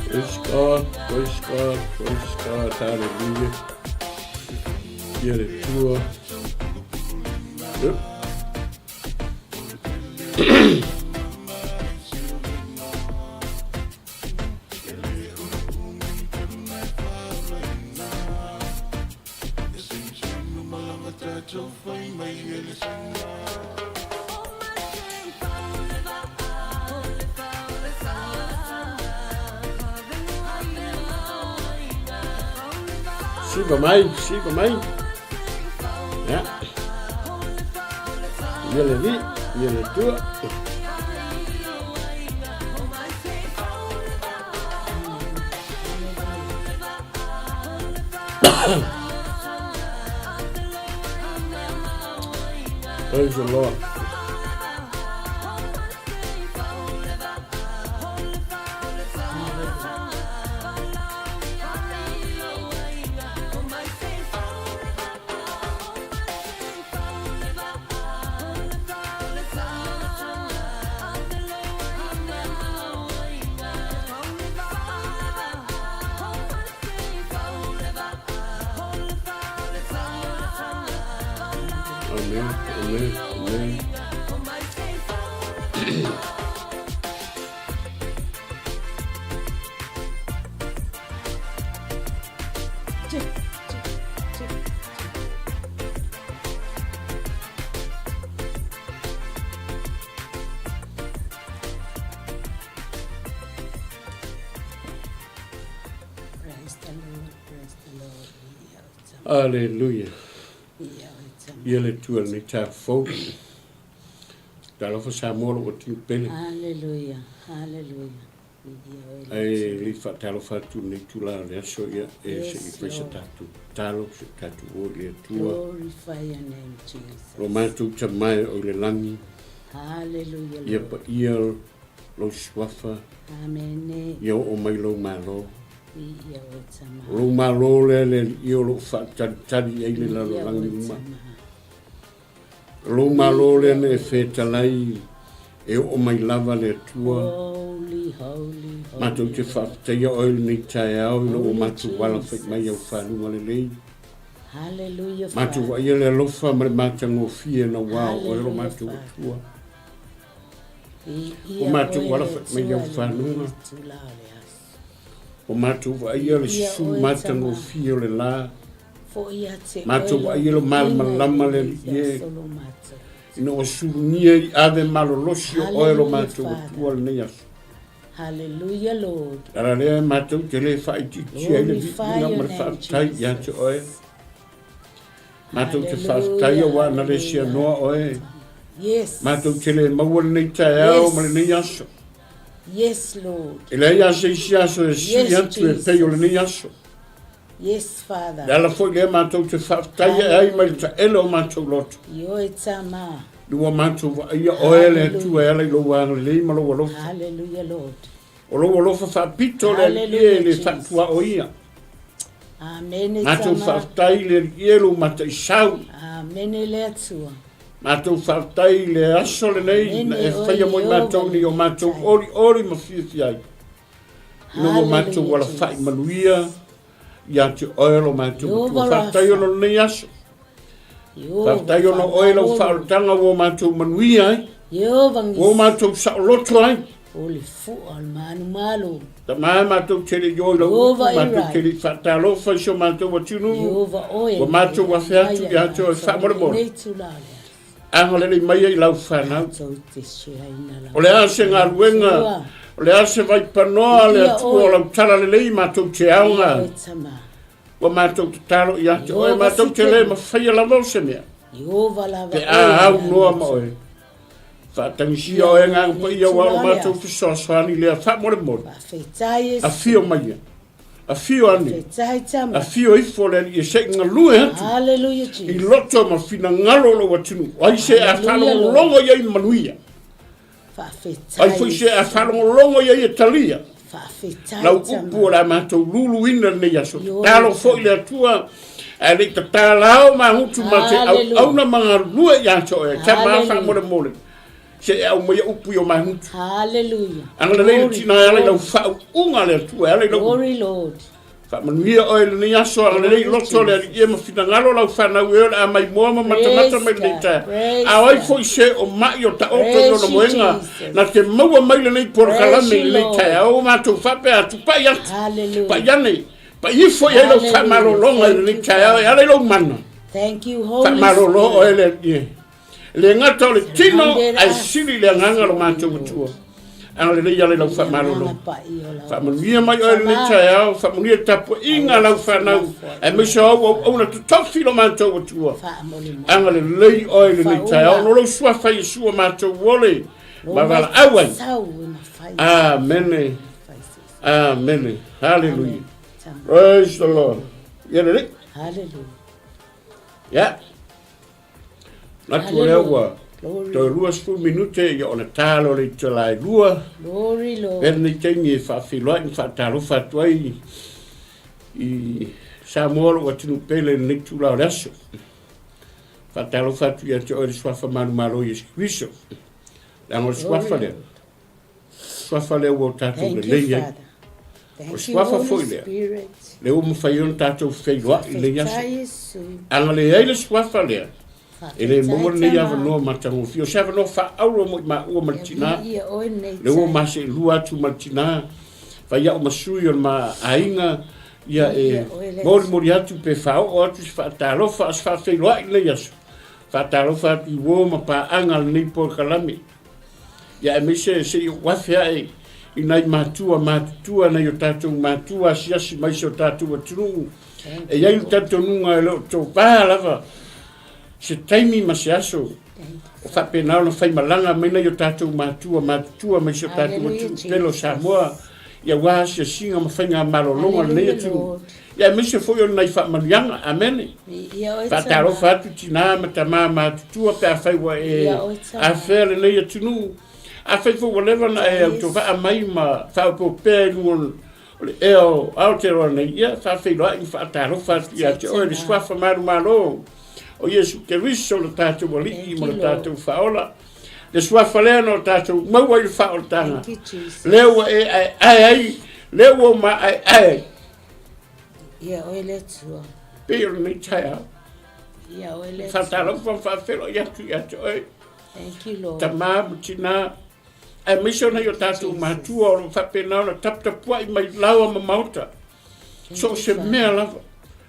Praise God, praise God, praise God, hallelujah. Give it to her. Yep. Siapa main? Ya. Dia lebih, dia tua. Praise the Lord. Amen, amen, amen. Hallelujah. Ia le tua ni tāwhau. Talofa sa moro o tiu pele. Hallelujah, hallelujah. Ai li fa talofa tu ni tula le aso ia e se i pesa tatu. Talo se tatu o le tua. Glorify your name, Jesus. Lo mātou ta mai o le langi. Hallelujah, Ia Lord. pa ia lo swafa. Amen. Ia o mai lo malo. Ia o tama. Lo malo le ia lo fa tari ai le lalo langi uma. Lo malo le ne fetalai e o mai lava le tua. Holy, holy, holy. Mātou te whafteia o ili ni tae au ino o mātou wala whai mai au whanunga le lei. Hallelujah, Mātou Father. wa ia le lofa ma le mātango fia na wā o ero mātou o tua. O mātou wala whai mai au whanunga. O mātou wa ia le su mātango fia o le la. Mātou wa ia le malama le ie. Ino o surunia I ave malolosi o ero mātou o tua le nei asu. Hallelujah, Lord. Ara lea mātou te le whaititi ai le vina ma le whaftai ia te oe. Mātou te whaftai a wana le sia noa oe. Yes. Mātou te le maua le nei tae au ma le nei aso. Yes, Lord. E le aso isi aso e si atu e pei o le nei aso. Yes, Father. Le ala foi lea mātou te whaftai ai ma le ta ele o mātou loto. Yo etama. Lua mātou wa ia oe le tu e ala I lo wāna le ma lo walofa. Hallelujah, Lord. O lo walofa whapito le ie le whakua o ia. Amen. Mātou whaftai le ielo mata I sau. Amen. Le atua. Mātou whaftai le aso le nei na e whaia moi mātou ni o mātou ori ma whiawhi ai. No o mātou wala whai manuia ia te oelo mātou tua whaftai ono nei aso. Whaftai ono oelo whaotanga o mātou manuia ai. O mātou saoloto ai. Ole faaolataga manu malo. Ta mai mātou tere yoi lau mātou tere whatalo whaisho mātou atunu. O mātou wa whiatu I ato e whamoremore. Anga lele mai ai lau whanau. O le ase ngā ruenga, o le ase vai panoa le atua o lau tala lelei mātou te aunga. O mātou te talo I ato, o mātou te le ma whaia la mause mea. Te ahau noa ma oe. Whatangisi o e ngā pa ia wa o mātou te soaswani lea whamoremore. A fio mai ia. A fio ane. A fio ifo le I se ngā lue atu. Hallelujah, Jesus. I loto ma fina ngalo lo watinu. Ai se a whalongo longo ia I manuia. Ai foi se a whalongo longo ia I talia. Lau upu o la mātou lulu ina nei aso. Talo fo I le atua. A le ta tālao ma hutu ma te au na mga lue I ato e. Ta maa whangmore mole. Se au mai upu yo mahu. Hallelujah. Anga le tina ala lau fa unga le tu ala lau. Glory, Lord. Fa manuia o le ni aso anga le loto le ia ma fina ngalo lau fa na ue a mai moa ma matamata mai le ta. A wai foi se o mai o ta oto no moenga. Na te maua mai le nei por kalame le nei ta. O ma tu fa pe atu pa ya. Hallelujah. Pa yane. Pa i foi e lau fa malolonga le nei ta. Ala lau mana. Thank you, Holy Fa malolo o ele ie. Le ngata le tino ai sili le nganga lo manto tua. Ang le ia le lau fa malolo. Fa manuia mai o le tia, fa manuia tapo inga lau fa nau. E me so o na tofi lo manto tua. Ang le lei o le tia, no lo sua fa Yesu manto wole. Ma vala awan. Amen. Amen. Hallelujah. Praise the Lord. Yele. Hallelujah. Yeah. Na tu lewa. To lua 10 minute ya ona talo le tala lua. Glory, Lord. Ben ni tengi fa filo in fa talo fa toi. I Samuel wa tinu pele ni tu la raso. Fa talo fa tu ya to swa fa manu malo Yesu Kristo. La mo swa fa le. Swa fa le wo tatu le le ya. Thank you, Holy Spirit. Le o mo fa yon tatu fe lo le ya. Angale ya le swa fa le. Ele mo ne ya no matango fio sa no fa auro mo ma o martina le o ma se lua tu martina fa ya o masui ma ainga ya mo ya tu pe fa o tu fa talo fa fe lo le ya fa talo fa ti wo ma pa angal ni por kalami ya me se wa fa e ina matua na yo tatu matua sia si mai so tatu tu e ya tatu nunga lo to pa lava se taimi masiaso o fa pena no fai malanga mena yo tatu matua mai so tatu pelo Samoa ya wa se singa ma fanga malolonga le tu ya me se foi na fa malianga amen fa taro fa tu tina ma tama tu pa fa wa e a faire le tu nu a fait for whatever na e to fa mai ma fa po pe nu le eo altero na ya fa fe lo in fa taro fa ya o le swa fa malo o Yesu Kristo lo tato wali mo lo tato faola le sua faleno tato mo wa il faolataga leo ai leo ma ai ya o le tua pero ni chaya ya o le fatalo fa felo ya tu thank you, Lord. Tamam tina ai misiona yo tato matua o fa pena na tapta pua i mai lawa ma mauta so se mea lava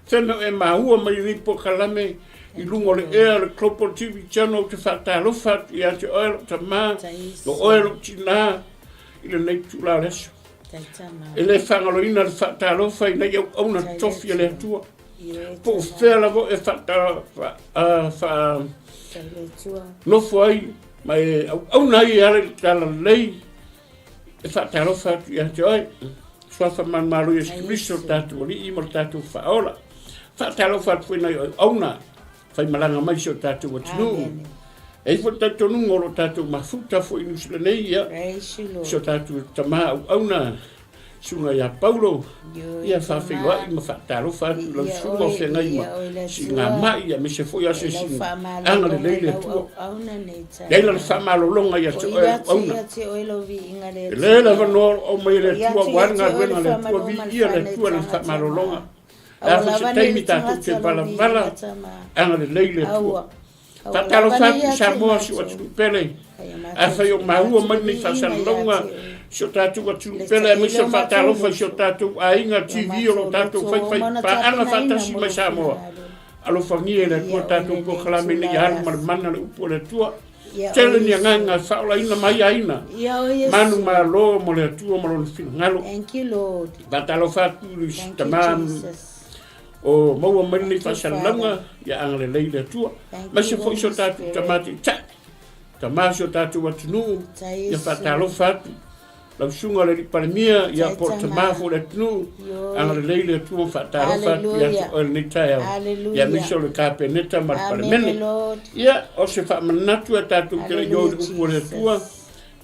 feno e mahua mai ripo kalame i lungo le ea le klopo TV channel te whātalo whāt i ate oelo ta mā lo oelo tina i le nei tula leso e le whangaloina le whātalo whai nei au auna tofi le atua po whea lavo e whātalo nofo ai mai au auna i ale tala lei e whātalo whāt i ate oe swafa man malu Yesu Kristo tatu li i mo tatu whaola whātalo whāt fui nei auna fai malanga mai so tatu wa tunu. E fo tatu ngoro tatu mafuta fo inu sila nei ia. So tatu tama au na sunga ya Paulo. Ia whawhiwa i ma whataro whatu lau sunga o whenga i ma. Si ngā mai ia me se fo ia se singa. Anga le leile tua. Leila le whamalolonga ia te oe au na. Leila wano o mai le tua wanga wena le tua vi ia le tua le whamalolonga. Afa se taimi tatu te vala anga le leile tua. Whatalo whatu Samoa si watu pele. Afa yo mahua mani whasalonga si o tatu watu pele. A misa whatalo whai si o tatu a inga TV o lo tatu whai pa anga whatasi mai Samoa. Alo whangie le tua tatu po kalame ni haru marmana le upo le tua. Tele ni nganga whaola ina mai aina. Manu malo mo le tua mo lo whina ngalo. Thank you, Lord. Whatalo whatu tamam. O maua mani whasalanga ia anga le leile tua. Ma se fo iso tatu tamati ta. Tamasi o tatu watunu ia whatalo whatu. Lau sunga le paramia ia por tamafo le tunu. Anga le leile tua whatalo whatu ia o le nitaya. Ia miso le kapeneta mar paramene. Ia o se whamanatu a tatu te le yode upo le tua.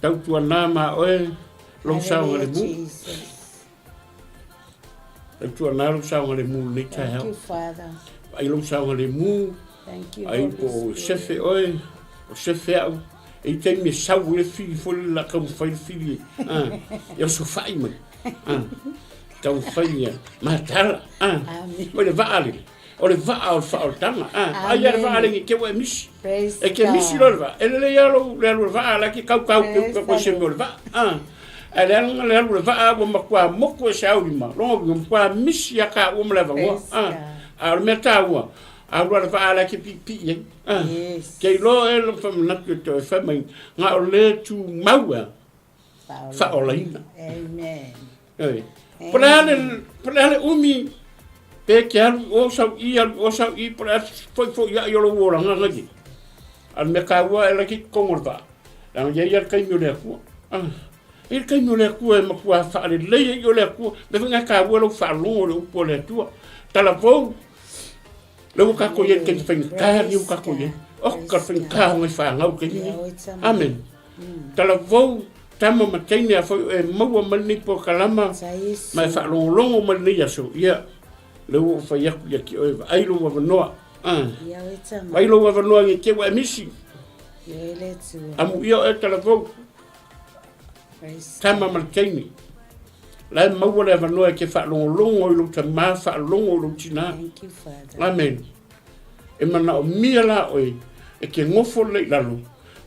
Tau tua nama oe long saunga le mu. Tu analo saunga le mu nei tai hau. Ai lo saunga le mu. Ai po sefe oe, o sefe au. e te me sau e fili foli la kau fai fili e so fai mai kau fai ma tala o le vaale o le vaa o le faaolataga ai le vaale ngi ke wa misi e ke misi lo le va e le yalo le vaa la ki kau ko se mo le va ale le vaa o makua moko e sau lima lo makua misi aka o mle va a le meta wa a le vaa la ki pi ke lo e lo fam na ke to fa mai nga o le tu maua faaolaina amen Pala umi pe ke o sau i pala foi ya yo lo wora nga ngi al me ka wa ela ki kongorta la ya ya kai mi le ku il kai mi le ku e ma ku fa le yo le ku de nga ka wa lo fa lo lo po le tu tala fo lo ka ko ye ke fa ka ni ka ko ye o ka fa ka ngai fa nga ke ni amen tala fo tama matene a foi e maua mani po kalama mai fa longo mani ya so ia le o fa ya ki o ai lo wa no ai lo wa no ngi ke wa misi amu ia e telefon tama matene la maua le va no ke fa longo lo tama fa longo lo tina amen e mana o mia la o e ke ngofo le lalo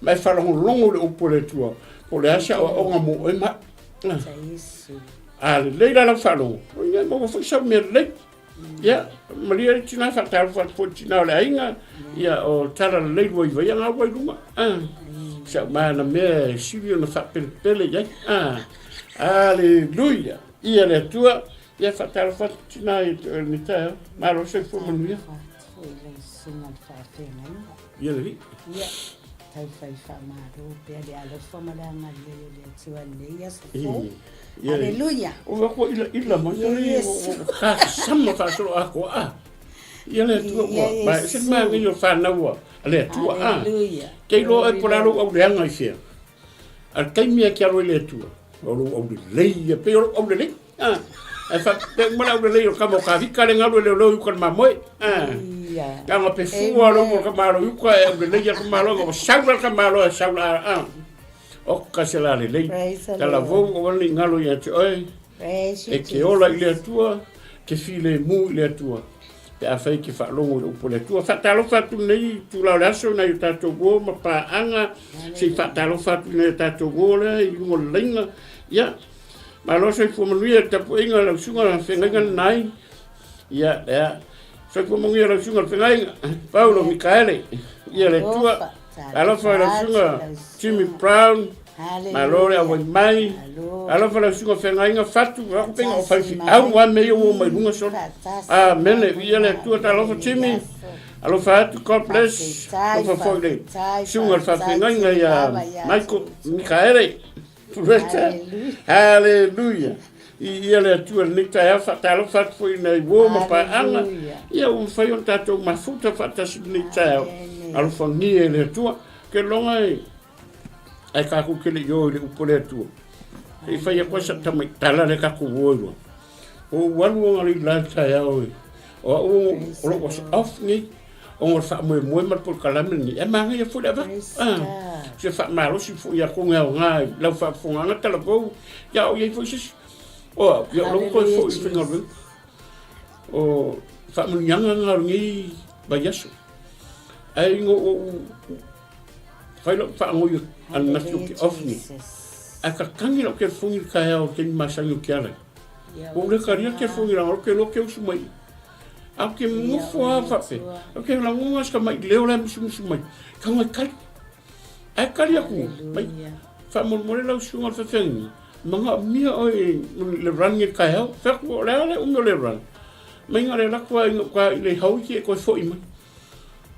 mai fa longo le o pole tua o le asa o nga mo e ma le la falo o nga mo fo sa me le ya maria tina fa ta fa fo tina le ainga ya o tara le wo i nga wo lunga sa ma na me sivio na fa pele ya aleluia ia le tua ya fa ta fa tina ni ta ma lo se fo mo ya ya le tai fai famaro pe ale ale famala na le tua le ya so aleluia o ko ila mo le ka sama fa so ako ia le tua ba se ma ngi yo fa na wa le tua aleluia ke lo e por alo o le anga sia al kai mi ki alo le tua o le ia pe o le e fa te mo la o le ka mo ka vi ka le ngalo le lo ko ma mo Yang apa fua lo mo kamalo yu ko e le ya kamalo ko saula kamalo saula o kasela le tala vo o ni ngalo ya te oi e ke ola ile tua ke file mu ile tua pe a fai ke fa longo o po le tua fa talo fa tu nei tu la laso na yu tato go ma pa anga se fa talo fa tu nei tato go le yu mo lenga ya ma lo se fu mo ni ta po inga la sunga la fenga nai ya so como ngi la sunga fengai Paulo Micaele ia le tua alo fa la sunga Jimmy Brown malore a mai alo fa la sunga fengai nga fatu ko penga o fa au wa me yo mai lunga so mene ia le tua ta lo fa Jimmy alo fa tu God bless ko fa le sunga fa fengai nga ya Michael Micaele hallelujah ia le tua ni ta fa ta lo fa foi nei wo ma pa anga ia un fai on tato ma futa fa ta ni ta al fa ni le tua ke longa ai ka ku ke le yo le u le tua e fai ko sa ta mai tala le ka ku wo o walu ngali la ta ya o lo was off ni o fa mo ma por kalam ni e ma ngai fu le va se fa ma lo si fu ya ku nga la fa fu nga ta lo ya o ye fu si yo lo ko fo i finga ru o fa mun yanga ngi ba yaso ai ngo fa lo fa ngo yo an na ki off ni aka kangi lo ke fungi ka ya o ke masango ki ala o le karia ke fungi lo ke usumai a ke mo fo fa pe o ke la ngo ska mai leo la musumai ka ngo kal ai karia ku mai fa mo mo le usunga fa fengi manga mia oi le rangi ka hau fa ko le le ran mai ngare la ko le hau ki ko fo ima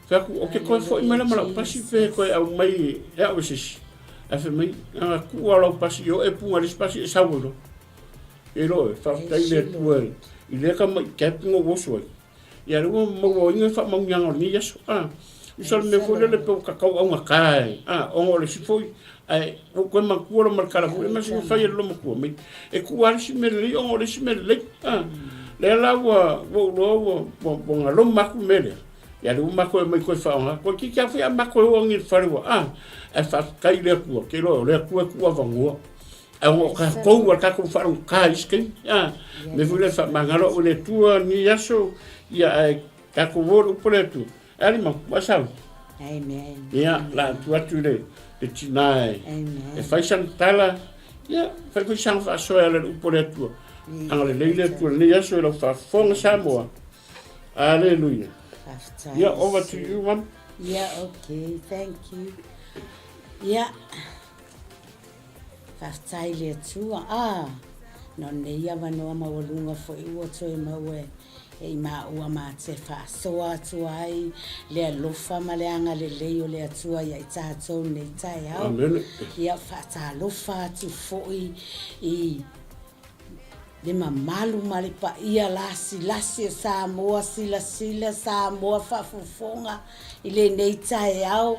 fa ko o ke ko fo ima la mala pasi fe ko au mai ya o sis a fe mai ku ala pasi yo e pu ali pasi sa wo e lo fa tai le tu ile ka mai ke ngo wo so ya ro mo wo nga fa mo nga ni ya so so me fo le pe ka ka o nga kai o le si foi ai ko ma ku lo mar kala fu ma si fa lo mo ku me e ku ar si me le o le si me le le la wo lo nga lo ma ku me le Ya lu mako mai ko fa nga ko ki ka fa mako ngi fa ro e fa kai le ku ke lo le ku va ngo e ngo ka ko wa ka ko fa ka iski me vule fa mangalo o le tua ni yaso ya ka ko vo por tu ali ma sa amen ya la tua tu le tinai e fa san tala ya fa ko san fa so le por tu ale le tu ni yaso lo fa fong sa mo hallelujah. Yeah, over to you, Mom. Yeah, okay, thank you. Yeah. Whaftaile tua. No neia wanoa mawalunga fo iwa toe mawe. E ma ua ma te whaasoa atua ai. Lea lofa ma leanga le leo lea tua ia i tātou nei tai au. Amen. Ia whaata lofa atu foi i le mamalu mali pa ia lasi sa moa sila sa moa fafofonga i le nei tae au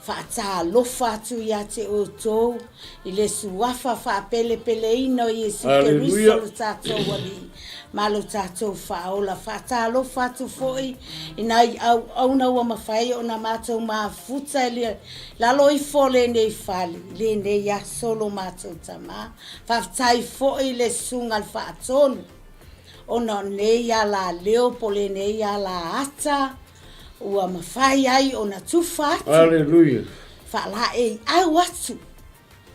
whaata lofa atu ia te o tō i le suafa whaapele ino i Yesu Keriso lo tātou wali malo tātou whaola whaata lofa atu foi i nai au na ua mawhai o na mātou mafuta le lalo i fole nei fali le nei a solo mātou tama whaftai foi le sunga le whaatonu o na nei a la leo pole nei a la ata ua mawhai ai o na tufa atu Hallelujah. Whala e au atu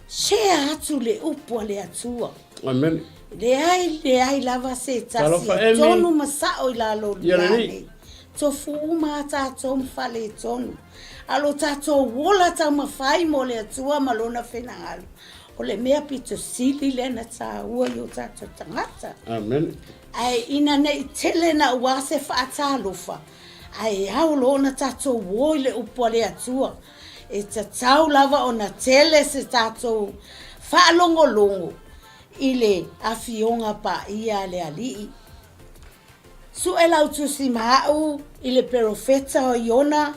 shea atu le upua le atua Amen. Le ai lava se tasi tonu masao i lalo liane tofu uma tātou mwhale tonu alo tātou wola tau mawhai mo le atua malona whenangalu o le mea pito sili le na tā ua i o tātou tangata Amen. ai ina nei tele na uase whaatalofa ai au lona tātou woi le upua le atua e tātou lava o na tele se tātou whaalongolongo ile afionga pa ia le alii. Su e lau tusi mahau ile profeta o Iona,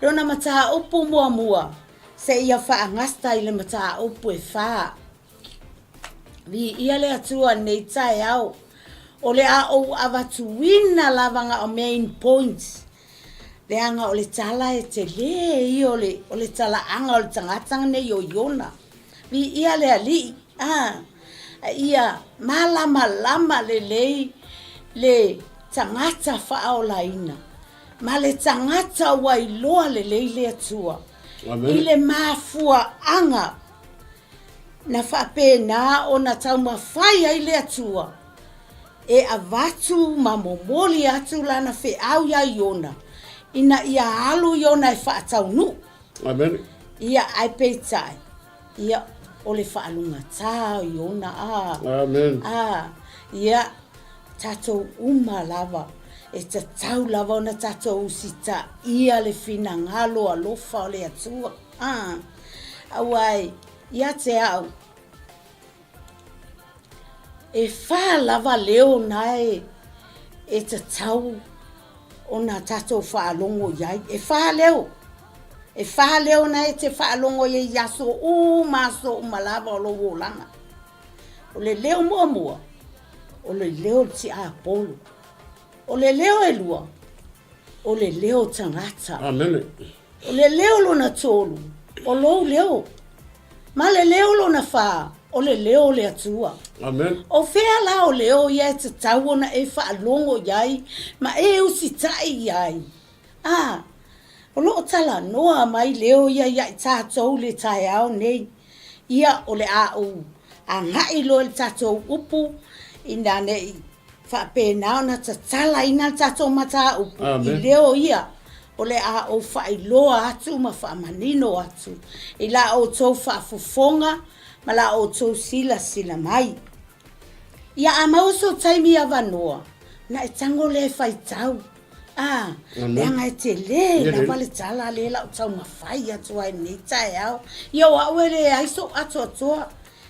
rona mataa upu mua se ia whaangasta ile mataa upu e whaa. Vi ia le atua nei tae au, o le a o awatuina lavanga o main points. Le anga o le tala e te le i o le tala anga o le tangatanga nei o Iona. Vi ia le alii, ia malama le tangata whaolaina. Ma le tangata wailoa le le atua. Ile mafua anga na whapena o na tau mawhai le atua. E avatu ma momoli atu lana whi au ia Iona. Ina ia alu Iona e whaatau nu. Amen. Ia ai peitai. Ia o le whaalunga tā Iona Amen. Ia tātou uma lava. E ta tau lava ona tātou usita. Ia le whina ngalo alofa o le atua. Awai, ia te au. E wha lava leo nai. E ta tau ona tātou whaalongo iai. E wha leo. E wha leo na e te whaalongo e yaso maso umalava o lo wolanga. O le leo mua. O le leo ti a polo. O le leo e lua. O le leo tangata. Amen. O le leo lo na tolu. O lo leo. Ma le leo lo na wha. O le leo le atua. Amen. O whea la o leo ia te tau na e whaalongo iai. Ma e usitai iai. O loo tala noa mai leo ia i tātou le tai au nei. Ia o le au a ngai lo le tātou upu. Ina nei whapena na tala ina tātou mata upu. I leo ia o le au whailoa atu ma whamanino atu. I la o tau whaafofonga ma la o tau sila mai. Ia a mauso taimi a wanoa. Na e tango le whaitau. Leanga e te le, na wale tala le la o tau mawhai atu ai ni tae au. Ia o au ele aiso atu atua.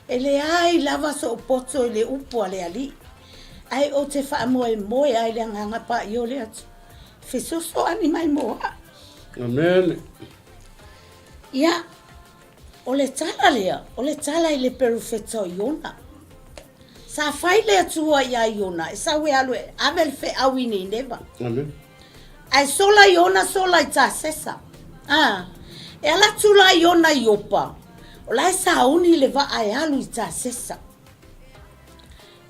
Ele ai lava so poto ele upo ale ali. Ai o te wha moe ai le nganga pa i o le atu. Fesoso ani mai moa. Amen. Ia, o le tala lea, o le tala i le profeta o Iona. Sa whai le atua ia Iona, e sa we alue, avel fe au i nei neva. Amen. Ai sola iona sola I tasesa. E ala tula iona iopa. O lai sauni le va ai alu I tasesa.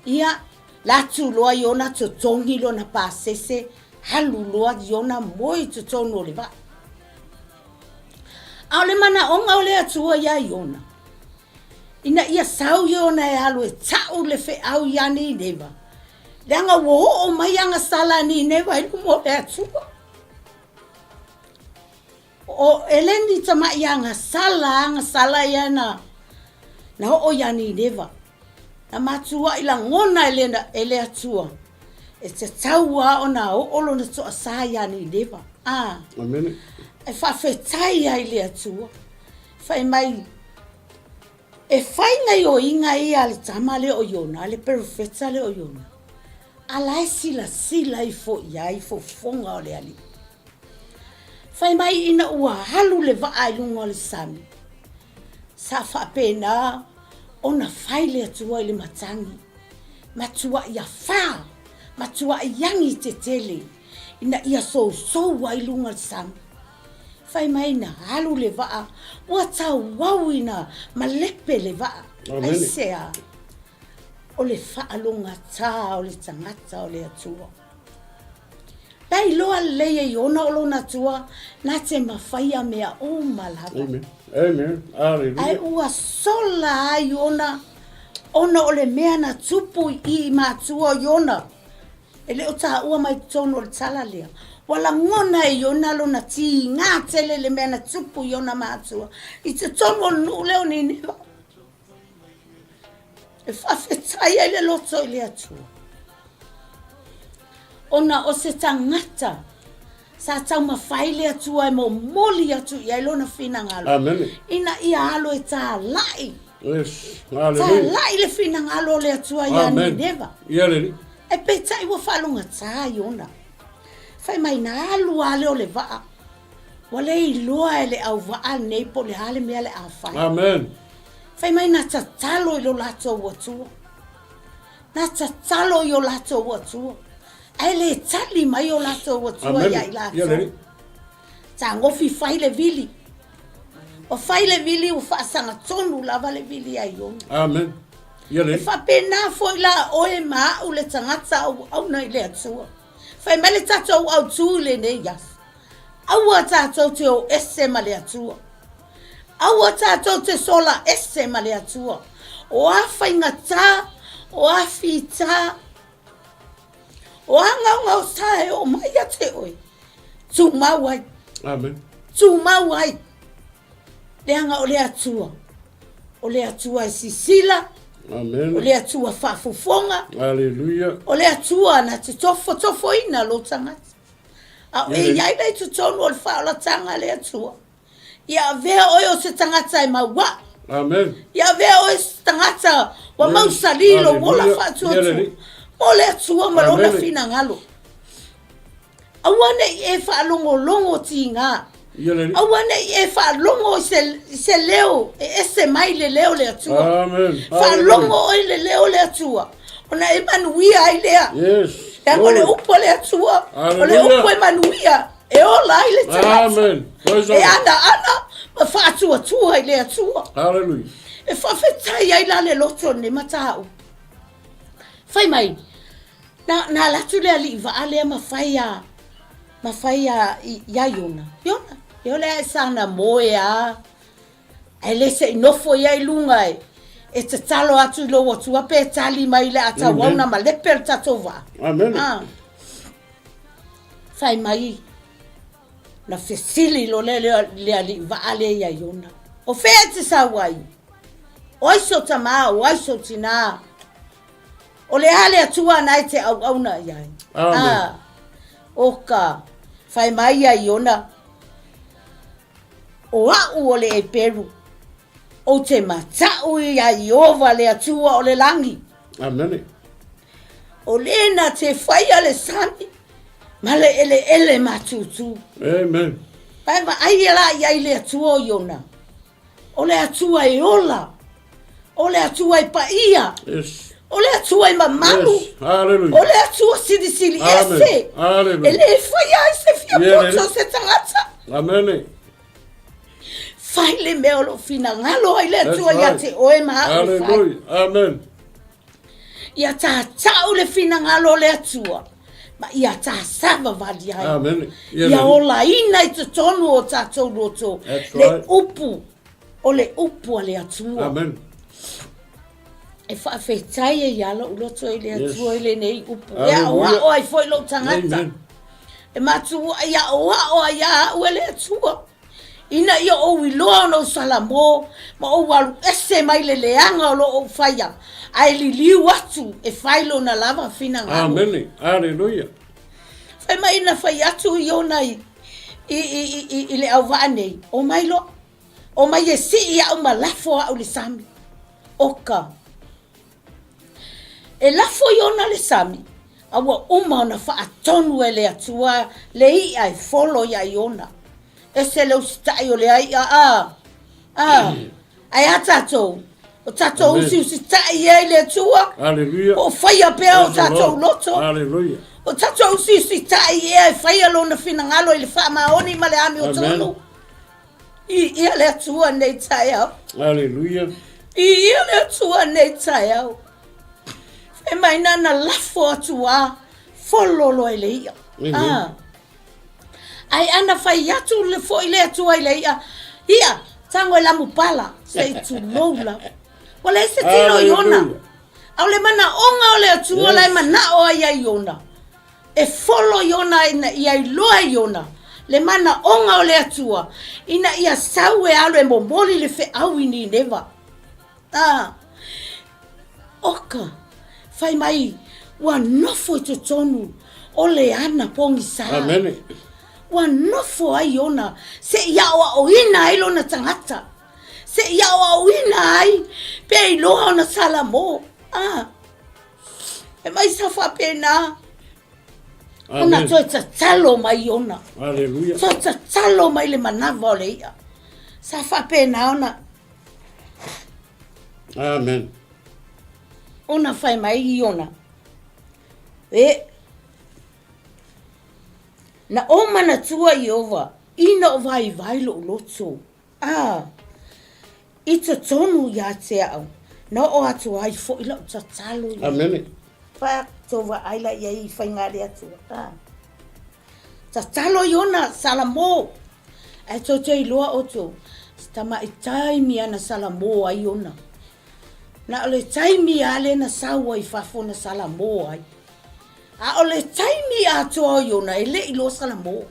Ia la tuloa iona totongi lo na pasese halu loa iona moi totono le va. Au le mana onga o le atua ia iona. Ina ia sau iona e alu e tau le fe au yani neva. Le anga wo o mai anga sala ni neva ilu mo le atua. O eleni tama anga sala yana. Na o yani neva. Na matua ila ngona ele atua. E te taua o na o olo na toa sa yani neva. Amen. E whawhetai ai le atua. Whai mai. E whai ngai o inga ia le tama le o iona, le perfeta le o iona. Alai sila I fo iai fo fonga o le ali. Whai mai ina ua halu le waa ilunga o le sami. Sa whapena ona whai le atua I le matangi. Matua ia wha. Matua iangi te tele. Ina ia so wa ilunga le sami. Whai mai na halu le waa. Ua tau wau ina malepe le waa. Ai sea. O le whaalunga tā o le tangata o le atua. Pai loa leia iona o lona tua. Na te mawhaia mea o malaba. Amen. Amen. Hallelujah. Ai ua sola ai ona. Ona o le mea na tupu I matua iona. Ele o tā ua mai tono o le tala lea. Wala ngona e iona lo na ti ngā tele le mea na tupu iona matua. I te tono nu leo ni neva. E whawhetai ai le loto I le atua. Ona o se tangata. Sa tau mawhai le atua e mo moli atu I ai lona whina ngalo. Amen. Ina ia halo e tā lai. Yes. Tā Hallelujah. lai le whina ngalo le atua ia ni Amen. neva. Ia leli. E petai ua whalunga tā iona. Whai mai na alu ale o le waa. Wale I loa e le au waa nei po le hale mea le a whai. Amen. Whai mai na tatalo I lo lato watua. Na tatalo I o lato watua. Ai le tali mai o lato watua ia I lato. Ia leli. Ta ngofi whai le vili. O whai le vili u whaasanga tonu lava le vili a iona. Amen. Ia E leli. whapena foi la oe maa u le tangata au na I le atua. Whai mai le tatou au tū le ne ias. Aua tatou te o ese ma le atua. Aua tatou te sola ese ma le atua. O a whaingata, o a whita, o a ngau tae o mai a te oe. Tu mau ai. Amen. Tu mau ai. Le anga o le atua. O le atua I sisila. Amen. O le atua whafufonga. Hallelujah. O le atua na te tofo ina lo tangata. A e iai nei tu tonu o le whaolataga le atua. Ia vea oe o se tangata e maua. Amen. Ia vea oe se tangata wa mausalilo wola whaatua tu. Mo le atua malona fina ngalo. Awane I e whaalongo ti ngā. Awane I e whaalongo I se leo. E ese mai le leo le atua. Amen. Whaalongo oe le leo le atua. Ona e manuia ai lea. Yes. Tango le upo le atua. O le upo e manuia. E ola ai le tangata. Amen. E ana ma whaatua tua I le atua. Hallelujah. E whawhetai ai la le loto ne matau. Whai mai. Na latu le ali iwa alea mawhaia ia Iona. Iona. Io le sana moea. E le se inofo ia I lunga e. E te talo atu lo watua pe tali mai le ata wauna ma le per tatova. Amen. Whai mai. Na fesili lo le ali iwa alea ia Iona. O whea te sawai. Oiso tama, oiso tina. O le hale atua nai te au na iai. Amen. Oka. Whai mai ia Iona. O au o le e peru. O te matau ia Iova le atua o le langi. Amen. O le na te whaia le sami. Ma le ele matutu. Amen. Pai ma ai la iai le atua o Iona. O le atua e ola. O le atua e paia. Yes. O le atua I mamalu. Hallelujah. O le atua sili ese. Hallelujah. E le whaia I se fia poto se tangata. Amen. Fai le mea lo fina ngalo ai le atua ia te oe maha. Hallelujah. Amen. Ia ta tau le fina ngalo le atua. Ma ia ta sava vali ai. Amen. Ia o la ina I te tonu o tatou loto. Le upu. O le upu a le atua. Amen. E whaafetai e iala u loto I le atua I le nei upu. Ia o a o ai foi lo tangata. E matua ia o a o ia u le atua. Ina ia o wiloa no salamo. Ma o walu ese mai le leanga o lo o whaia. Ai li liu atu e whailo na lava fina ngalo. Amen. Hallelujah. Whai mai na whai atu I o nei. I le au waa nei. O mai lo. O mai e si ia au malafo au le sami. Oka. E lafo I ona le sami. Awa uma ona wha atonu e le atua. Le I ai folo ia I ona. E se leu sitai o le ai ai a tatou. O tatou usi sitai e le atua. Hallelujah. O whaia pea o tatou loto. Hallelujah. O tatou usi sitai e ai whaia lona fina ngalo I le wha maoni ma le ami o tonu. Ia le atua nei tai au. Hallelujah. Ia le atua nei tai au. E mai nana lafo atua. Fololo e le ia. Ai ana whai atu le fo I le atua I le ia. Ia, tango e lamu pala. Se tu loula. Wale se tino iona. Au le mana onga o le atua lai mana o ia iona. E folo iona ia iloa iona. Le mana onga o le atua. Ina ia sau e alo e momoli le fe au ini neva. Oka. Whai mai. Wa nofo I te tonu. O le ana pongi saa. Amen. Wa nofo ai ona. Se iawa o ina ai lona tangata. Se iawa o ina ai. Pe ai loa ona salamo. E mai safa pena. Ona toi talo mai ona. Hallelujah. Toi talo mai le manava o le ia. Safa pena ona. Amen. Ona fai mai I ona. Na o mana tua I ova. Ina o vai lo loto. I te tonu ia te au. Na o atu ai fo ila o tatalo ia. Amen. Wha tova aila ia I whaingare atu. Tatalo iona salamo. E toto I loa oto. Stama I taimi ana salamo ai ona. Na ole taimi ale na sawa I fafo na salamo ai. A ole taimi atua iona I le ilo salamo.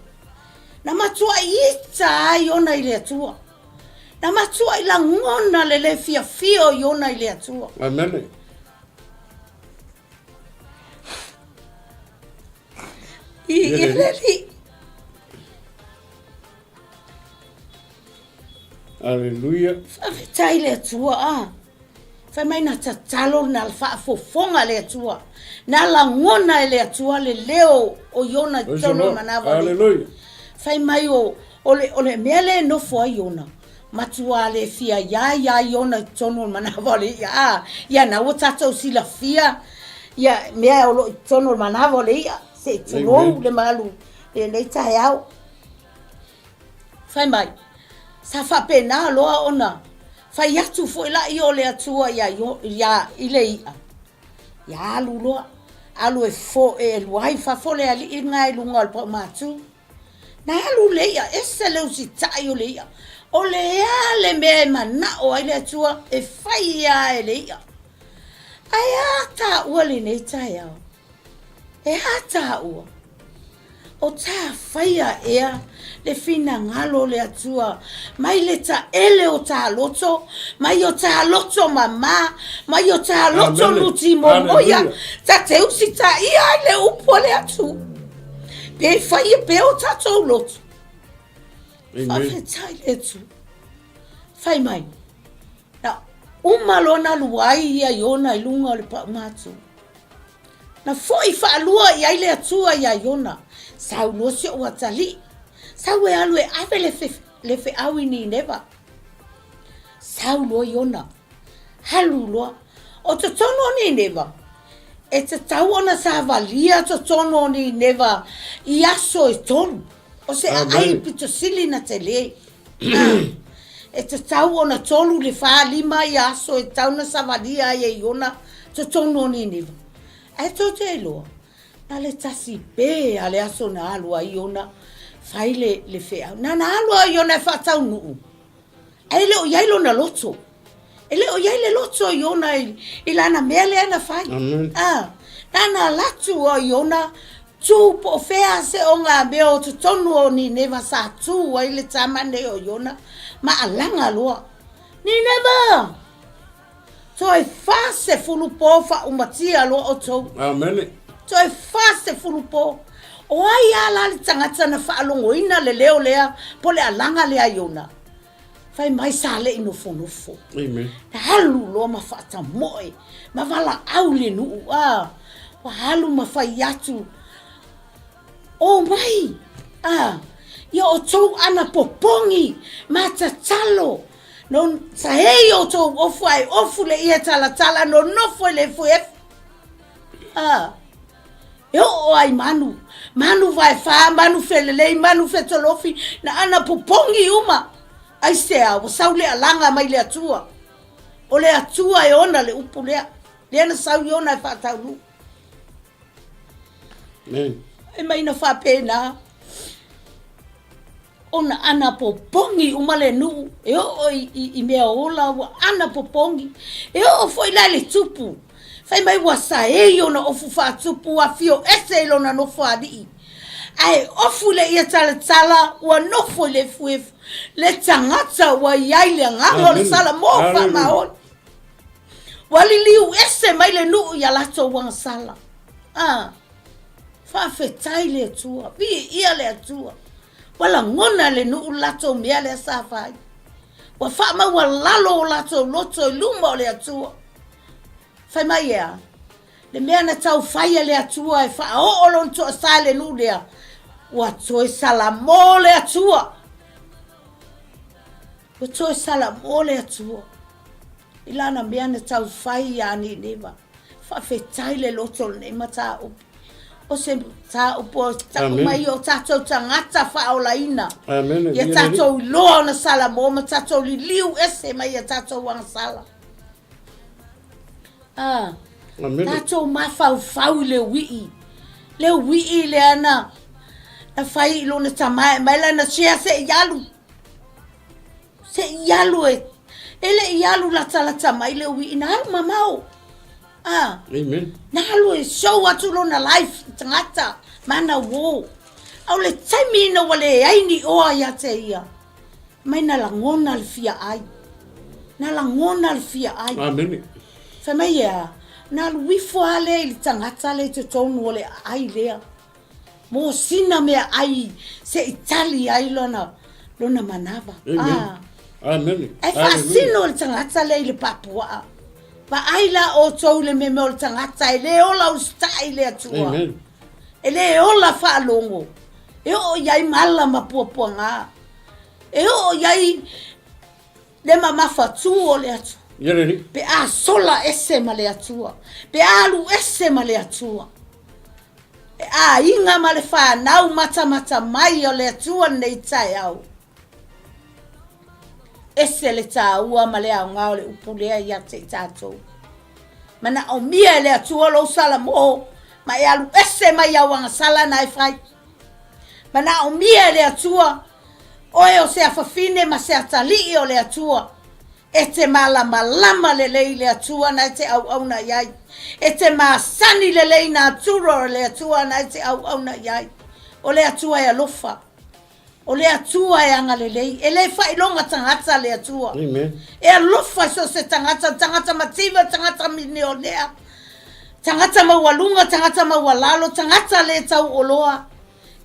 Na matua I ita iona I le atua. Na matua I la ngona le fia fio iona I le atua. Amen. Hallelujah. Whawhetai le atua Whai mai na tatalo na whaafofonga le atua. Na la ngona le atua le leo o iona tono manawa. Hallelujah. Whai mai o le mele no fo iona. Matua le fia ya iona tono manawa le ya na o tatou sila fia. Ya mea o lo tono manawa le ya. Se tulo le malu. Le nei tae au. Whai mai. Sa whapena loa ona. Whai atu fo ila I o le atua ia I le ia. Ia alu loa. Alu e fo e luai whafole ali I ngai lunga al pa matu. Na alu le ia. Ese leu si tai o le ia. O le ia le mea mana o ai le atua. E whai ia e le ia. Ai ata ua le nei tai au. E ata ua. O ta whaia ea le fina ngalo le atua. Mai le ta ele o ta loto. Mai o ta loto mama. Mai o ta loto luti momoia. Ta te usi ta ia le upo le atu. Pe whaia pe o ta tau loto. Whawhetai le atu. Whai mai. Na umalona luai ia iona I lunga o le pa umatu. Na foi whaalua I aile atua ia iona. Sau lo se o atali. Sau e alu e ave le fe awi ni neva. Sau lo iona. Halu loa. O te tono ni neva. E te tau ona sa valia te tono ni neva. I aso e tonu. O se ai pito sili na te lei. E te tau ona tolu le wha lima i aso e tau na sa valia e iona te tono ni neva. E to te loa. Na le tasi pe a le aso na alua iona. Fai le fea. Na alua iona e whatau nuu. E leo iailo na loto. E leo iaile loto iona i lana mea le ana fai. Nana latu o iona tu po fea se o ngā mea o te tonu o ni neva sa tu wa ile tamane o iona. Ma alanga loa. Ni neva. So e fase fulupo fa umatia loa o tau. Amen. So e fase fulupo. O ai ala li tangata na whaalongo ina le leo lea po le alanga lea iona. Fai mai sa le ino fonofo. Amen. Halu loa ma whaata moe. Ma wala au le nuu. Wa halu ma whai atu. O mai. Ia o tau ana popongi. Ma ta talo. No sa hei o tau ofu ai. Ofu le ia tala. No nofo le fuef. Eo o ai manu. Manu vai wha. Manu felelei. Manu fetolofi. Na ana popongi uma. Ai sea, o sau le alanga mai le atua. O le atua e ona le upu lea. Le ana sau i ona e whaataulu. E mai na whapena. Ona ana popongi umale nuu. E o i mea ola wa ana popongi. E o foi la le tupu. Fai mai wasa e ona ofu whaatupu wa fio ese ilona no whaadii. Ai ofu le ia tala ua nofo le fuefu. Le tangata wa iai le ngamo le sala mo wha maon. Wali liu ese mai le nuu ia lato wang sala. Whawhetai le atua. Vi ia le atua. Wala ngona le nuu lato mea le safai. Wa wha wa lalo lato loto luma le atua. Whai mai ea. Le mea na tau whaia le atua e wha o olon to asai le nuu lea. Wa toi sala mo le atua. Wa toi sala mo le atua. Ilana mea na tau whaia ni neva. Whawhetai le loto le mata upi. O se ta upo taku mai o tatou tangata whaolaina. Amen. Ia tatou loa na sala mo ma tatou li liu ese mai ia tatou wang sala. Tatou mawhau le wii. Le wii le ana. Na whai ilo na tamae mai la na shea se ialu. Se ialu e. Ele ialu la talata mai le wii na halu mamau. Amen. Na halu e show atu lo na life tangata. Mana wo. Au le taimi ina wale aini oa ya te ia. Mai na langona al fia ai. Na langona al fia ai. Amen. Whamai ea. Na wifo ale ili tangata le te tonu ole ai lea. Mo sina mea ai se itali ai lona manava. Amen. Ai fasino le tangata le ili papua. Pa ai la o tau le meme o le tangata e le ola ustai le atua. Amen. E le ola whaalongo. E o iai mala mapuapua ngā. E o iai le mamafa tu o le atua. Pe a sola ese ma le atua. Pe alu ese ma le atua. E a inga ma le whanau mata mai o le atua nei tai au. Ese le tā ua ma le au ngā o le upulea i ate i tātou. Mana o mia le atua lo sala mo. Ma e alu ese mai au anga sala nai whai. Mana o mia le atua. Oe o se afafine ma se atali o le atua. E te malama le atua na te au na iai. E te masani le na atura le atua na te au na iai. O le atua e alofa. O le atua e anga lei. E le whailonga tangata le atua. Amen. E alofa so se tangata mativa, tangata minionea. Tangata mawalunga, tangata mawalalo, tangata le tau oloa.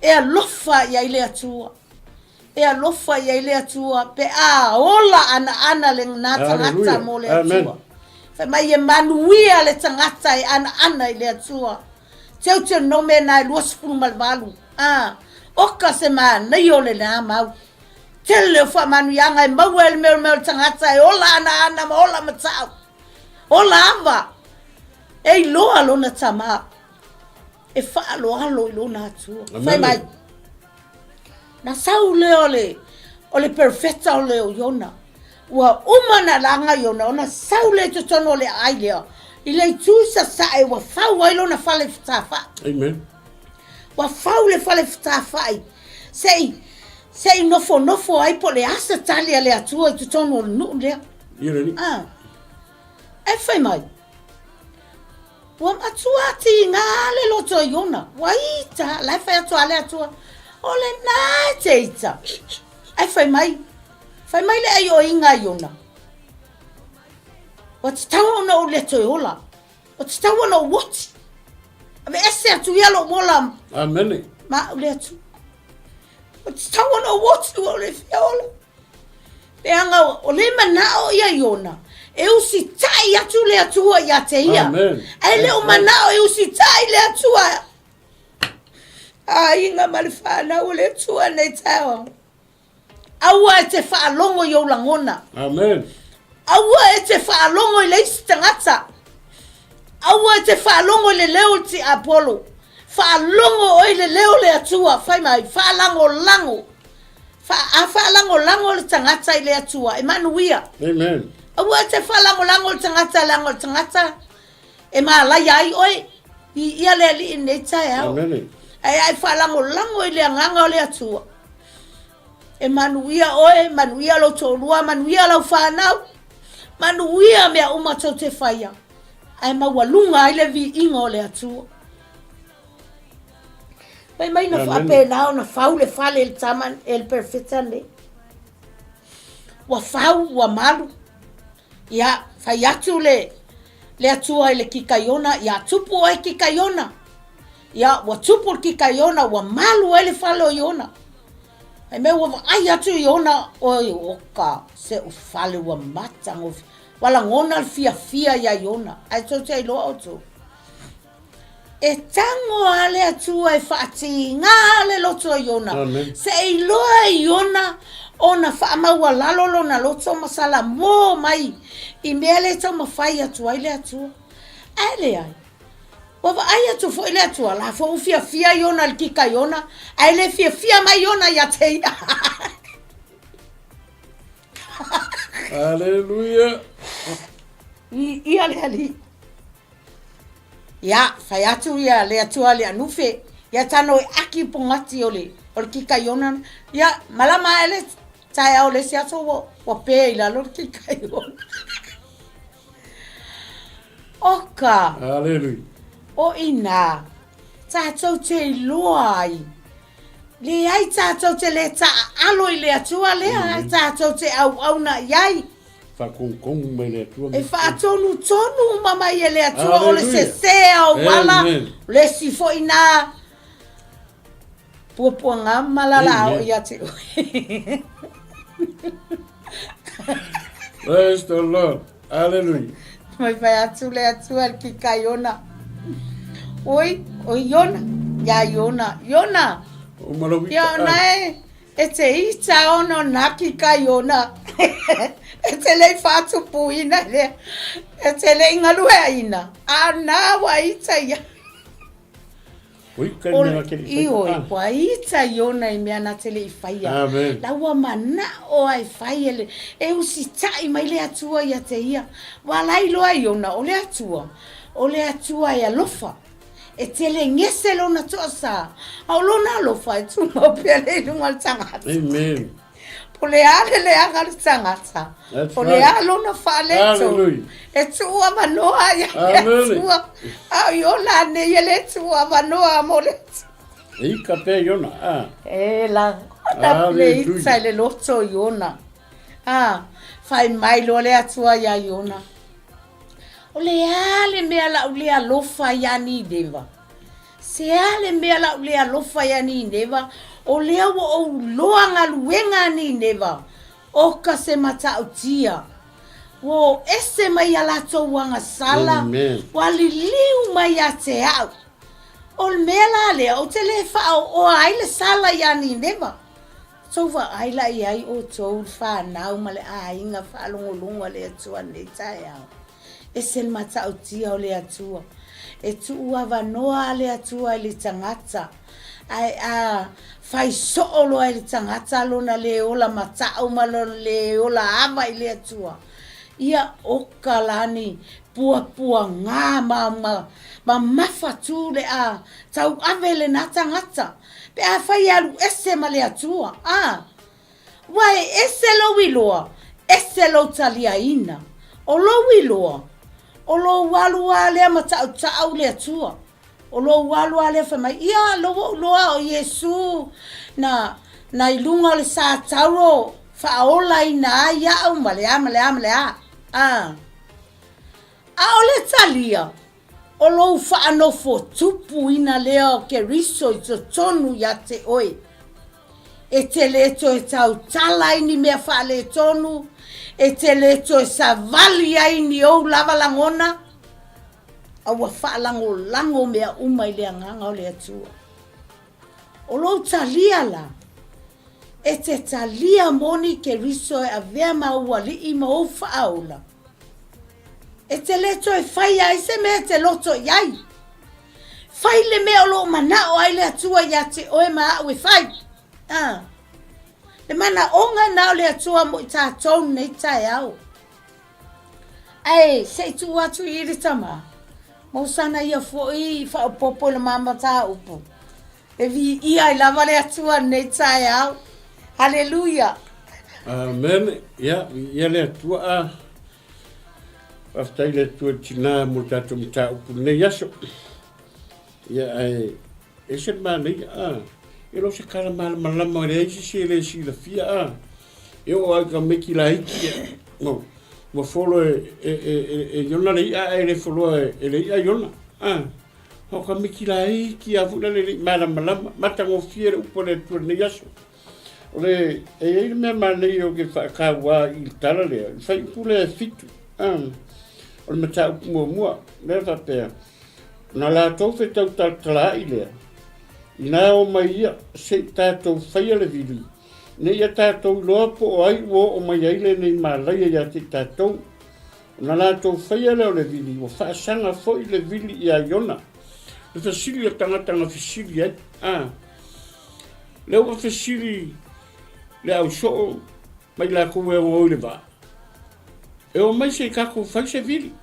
E alofa iai le atua. E alofa iai le atua. Pe a ola ana le ngā tangata mo le atua. Fe mai e manuia le tangata e ana i le atua. Teu no me nai luasfunu malvalu. Oka se ma nei o le nā mau. Tele o wha manuianga e mau e le meo tangata e ola ana ma ola matau. O lava. E loa lona tama. E whaaloalo I lona atua. Whai mai. Na sau le ole perfecta o le o Iona. Ua umana langa Iona. Ona sau le totono le ailea. I le tuisa sae wa whau ai lona whale whitawha. Amen. Wa whau le whale whitawha. Sei nofo ai po le asa talia le atua I totono le nuu lea. Irani. E whai mai. Wa atua ti ngā le loto Iona. Wa ita. Lai whai atua le atua. O le nā te ita. E whai mai. Whai mai le ai o inga Iona. O te tau ona o le toi ola. O te tau ona o wati. Ave ese atu ialo mola. Amen. Ma o le atu. O te tau ona o wati o le fia ola. Le anga o le manao ia Iona. E usi tai atu le atua ia te ia. Amen. E le o manao e usi tai le atua. Inga malifana o le atua nei tawa. Aua e te whaalongo I o langona. Amen. Aua e te whaalongo I le isi tangata. Aua e te whaalongo I le leo ti Apollo. Whaalongo o I le leo le atua. Whai mai, whaalango lango. Whaalango lango le tangata I le atua. Emanuia. Amen. Aua e te whaalango lango le tangata, lango le tangata. E maa lai ai oe. Ia le ali I nei tai au. Amen. Ai whaalango lango I le anganga o le atua. E manuia oe, manuia lo tōrua, manuia lau whanau. Manuia mea umatau te whaia. Ai maua lunga I le vi inga o le atua. Mai na whapena o na whau le whale el taman el perfecta ne. Wa whau, wa malu. Ia, whai atu le atua I le kikaiona. Ia tupu o e kikaiona. Ia, wa tupu o kikaiona, wa malu e le whale o Iona. Ai me wa ai atu Iona oi oka se o fale wa matang wala ngona fia ya Iona ai to te lo auto e tango ale atu ai fati ngale loto Iona se I loa Iona ona fa ma wala lolo na loto masala mo mai I mele to mafai atu ai le atu ale ai Wava ai atu fo ile atu la fo fia Iona al kika Iona ai le fia mai Iona ya te Hallelujah. Ia le ali. Ya, fai atu ia le atu ale anufe. Ya tano aki pongati ole. Ol kika Iona. Ya, malama ele tai au le sia so wo pe ila lo kika Iona. Oka. Hallelujah. O ina, tātou te loai. Le ai tātou te le ta aloi le atua le ai tātou te au na iai. Whakongkong mai le atua. E whaatonu mama I le atua o le se au wala. Le sifo ina. Pua ngā malala o ia te oi. Praise the Lord. Hallelujah. Mai whai atu le atua ki ka Iona. Oi Iona. Ya Iona. Iona e te ita ono naki ka Iona. E te lei whātu puina le. E te lei ngalue ina. A nā wa ita ia. Wa ita Iona I mea na te lei whaia. Amen. Laua mana o ai whaia le. E usi tai mai le atua ia te ia. Wa lai loa Iona o le atua. O le atua ia lofa. E te le ngese lona tosa. Au lona lofa e tuma pia le lunga tangata. Amen. Po le ale le aga le tangata. Po le alona whale to. E tua manoa ia le tua. Au Iona ne ia le tua manoa mo le tua. Ika pe Iona. E la. Ota le ita le loto Iona. Whai mai lo le atua ia Iona. O le ale mea la ulea lofa ya ni deva. Se ale mea la ulea lofa ya ni deva. O lea wa o loanga luenga ni deva. O ka se mata utia. Wo ese mai alato wanga sala. Wali liu mai a te au. O mea la lea o te le whao o aile sala ya ni deva. So wa aila i ai o tau whanau ma le a inga whalongolunga le atua nei tai au. e se matautia o le atua. E tu ua vanoa le atua i le tangata. Ai a fai soolo ai le tangata lona le ola matau malona le ola ama i le atua. Ia oka lani pua ngā ma mafatu le a tau ave le nā tangata. Pe a fai alu ese ma le atua. Wai ese lo wiloa, ese lo talia ina. O lo wiloa, o lo walua le matau le atua. O lo walua le fama, ia loa o Yesu na ilunga le sa tauro faola ina ia au malea. A o le talia, o lo whaanofo tupu ina leo ke riso i to tonu ya te oe. E te leto e tau tala ini mea wha le tonu, e te leto e sa vali aini ou lava langona, aua wha lango mea umai lea nganga o lea tua. O lo talia la, e te talia moni ke riso e a vea maua li i ma ou wha aula. E te leto e whai ai se mea te loto iai. Whai le mea o lo mana o ai lea tua ia te oe maa ue whai. Le mana onga nao le atua mo i tātou nei tai au. Ai, se tu atu i ritama. Mo sana ia foi whaopopo le mama tā upu. E vi ia i lava le atua nei tai au. Hallelujah. Amen. Ia le atua a. Aftai le atua tina mo tātou mi tā upu nei aso. Ia ai, e se mana ia e lo se kala malama le isi se le si la fia e o ai ka meki la iki mo folo e yona le ia e le folo e le ia yona ho ka meki la iki a fula le malama mata ngo fiere upo le tu ne yaso o le e me mane o ke fa ka wa il tala le fai pule fitu o le mata mo le fa pe na la to fe tau tala ile ina o mai ia se tātou whaia le vili. Ne ia tātou loa po o ai o mai aile nei mālaia ia te tātou. Na lātou whaia leo le vili, o whaasanga fo i le vili i a iona. Le whasiri a tangatanga whasiri ai. Leo a whasiri le au soo mai la koe o oi le vaa. E o mai se kako whai se vili.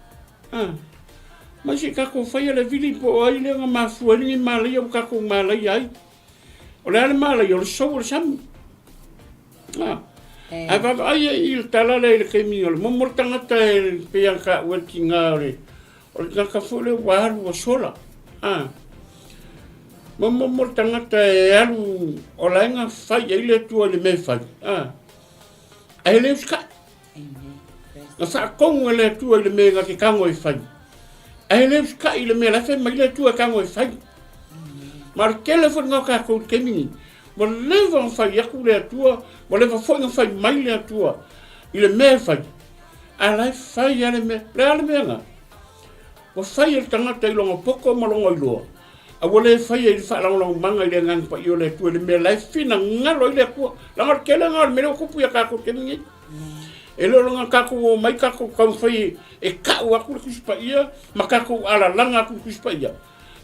Mas se kako whaia le vili po ai le nga mafuaringi malai au kako malai ai. O le ale malai o le sou o le samu. A vava ai e il tala le kemi o le momor tangata e pea ka uelki ngā o le naka fule waru o sola. Momor tangata e alu o la inga whai e le tua le me whai. A he leo ska. Na wha kongu e le tua le me ngake kango e whai. Ai le ska ile me la fe mai le tua ka mo fai. Mar kele fo nga ka ko kemi. Mo le va fai ya ku le tua, mo le va fo nga fai mai le tua. Ile me fai. Ala fai ya le me nga. Mo fai el tanga te lo poko mo lo ilo. A wole fai il fa lo manga ile ngang pa yo le tua le me la fina ngalo ile ku. La mar kele nga me lo ku pu ya ka ko kemi. E lo nga kako o mai kako ka fai e ka wa ku kuspa ia ma kako ala langa ku kuspa ia